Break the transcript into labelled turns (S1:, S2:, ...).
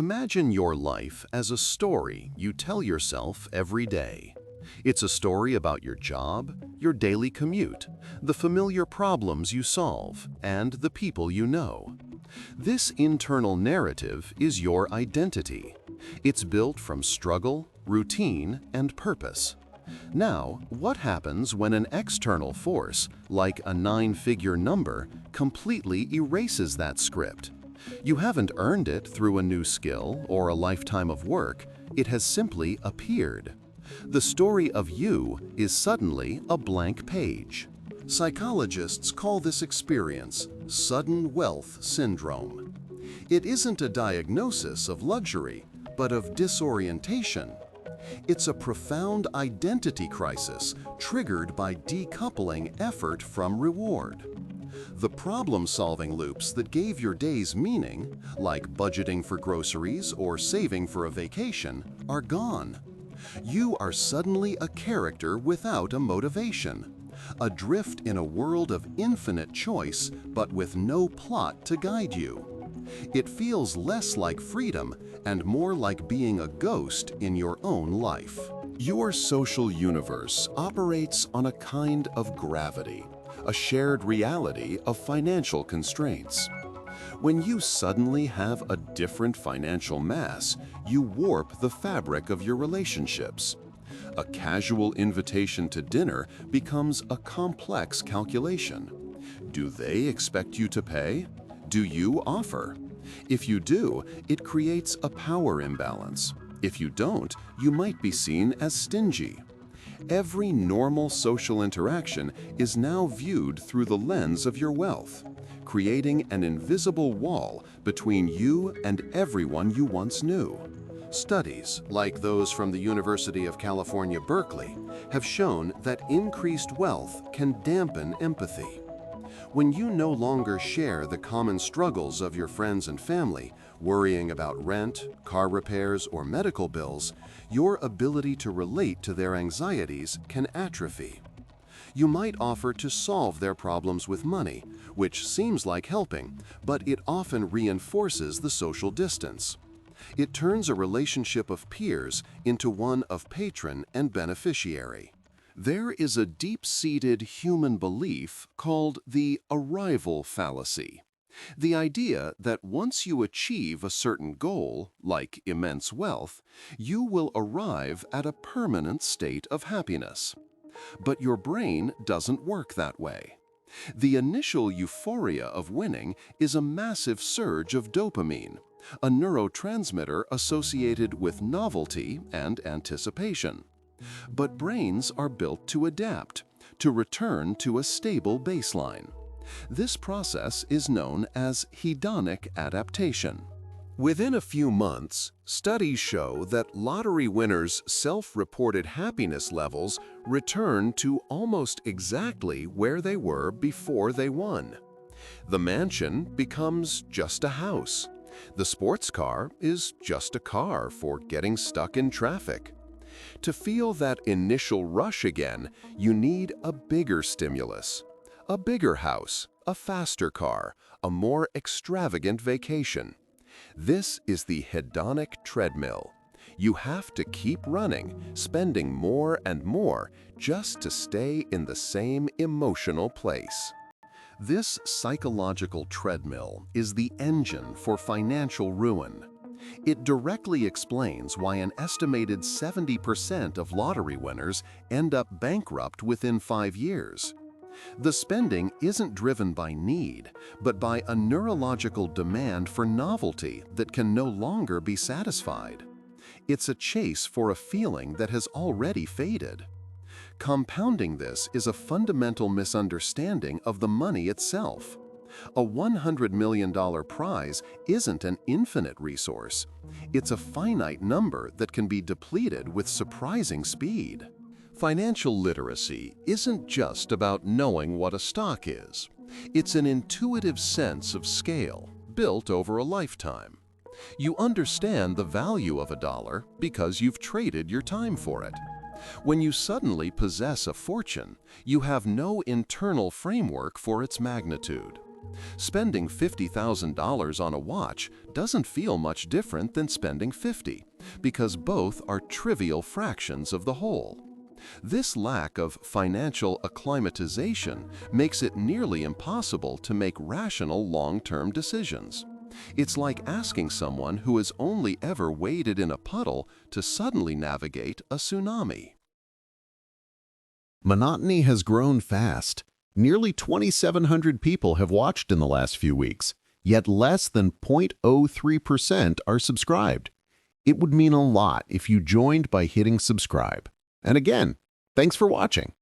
S1: Imagine your life as a story you tell yourself every day. It's a story about your job, your daily commute, the familiar problems you solve, and the people you know. This internal narrative is your identity. It's built from struggle, routine, and purpose. Now, what happens when an external force, like a nine-figure number, completely erases that script? You haven't earned it through a new skill or a lifetime of work. It has simply appeared. The story of you is suddenly a blank page. Psychologists call this experience sudden wealth syndrome. It isn't a diagnosis of luxury, but of disorientation. It's a profound identity crisis triggered by decoupling effort from reward. The problem-solving loops that gave your days meaning, like budgeting for groceries or saving for a vacation, are gone. You are suddenly a character without a motivation, adrift in a world of infinite choice but with no plot to guide you. It feels less like freedom and more like being a ghost in your own life. Your social universe operates on a kind of gravity, a shared reality of financial constraints. When you suddenly have a different financial mass, you warp the fabric of your relationships. A casual invitation to dinner becomes a complex calculation. Do they expect you to pay? Do you offer? If you do, it creates a power imbalance. If you don't, you might be seen as stingy. Every normal social interaction is now viewed through the lens of your wealth, creating an invisible wall between you and everyone you once knew. Studies, like those from the University of California, Berkeley, have shown that increased wealth can dampen empathy. When you no longer share the common struggles of your friends and family, worrying about rent, car repairs, or medical bills, your ability to relate to their anxieties can atrophy. You might offer to solve their problems with money, which seems like helping, but it often reinforces the social distance. It turns a relationship of peers into one of patron and beneficiary. There is a deep-seated human belief called the arrival fallacy. The idea that once you achieve a certain goal, like immense wealth, you will arrive at a permanent state of happiness. But your brain doesn't work that way. The initial euphoria of winning is a massive surge of dopamine, a neurotransmitter associated with novelty and anticipation. But brains are built to adapt, to return to a stable baseline. This process is known as hedonic adaptation. Within a few months, studies show that lottery winners' self-reported happiness levels return to almost exactly where they were before they won. The mansion becomes just a house. The sports car is just a car for getting stuck in traffic. To feel that initial rush again, you need a bigger stimulus. A bigger house, a faster car, a more extravagant vacation. This is the hedonic treadmill. You have to keep running, spending more and more just to stay in the same emotional place. This psychological treadmill is the engine for financial ruin. It directly explains why an estimated 70% of lottery winners end up bankrupt within 5 years. The spending isn't driven by need, but by a neurological demand for novelty that can no longer be satisfied. It's a chase for a feeling that has already faded. Compounding this is a fundamental misunderstanding of the money itself. A $100 million prize isn't an infinite resource. It's a finite number that can be depleted with surprising speed. Financial literacy isn't just about knowing what a stock is. It's an intuitive sense of scale built over a lifetime. You understand the value of a dollar because you've traded your time for it. When you suddenly possess a fortune, you have no internal framework for its magnitude. Spending $50,000 on a watch doesn't feel much different than spending 50, because both are trivial fractions of the whole. This lack of financial acclimatization makes it nearly impossible to make rational long-term decisions. It's like asking someone who has only ever waded in a puddle to suddenly navigate a tsunami.
S2: Monotony has grown fast. Nearly 2,700 people have watched in the last few weeks, yet less than 0.03% are subscribed. It would mean a lot if you joined by hitting subscribe. And again, thanks for watching.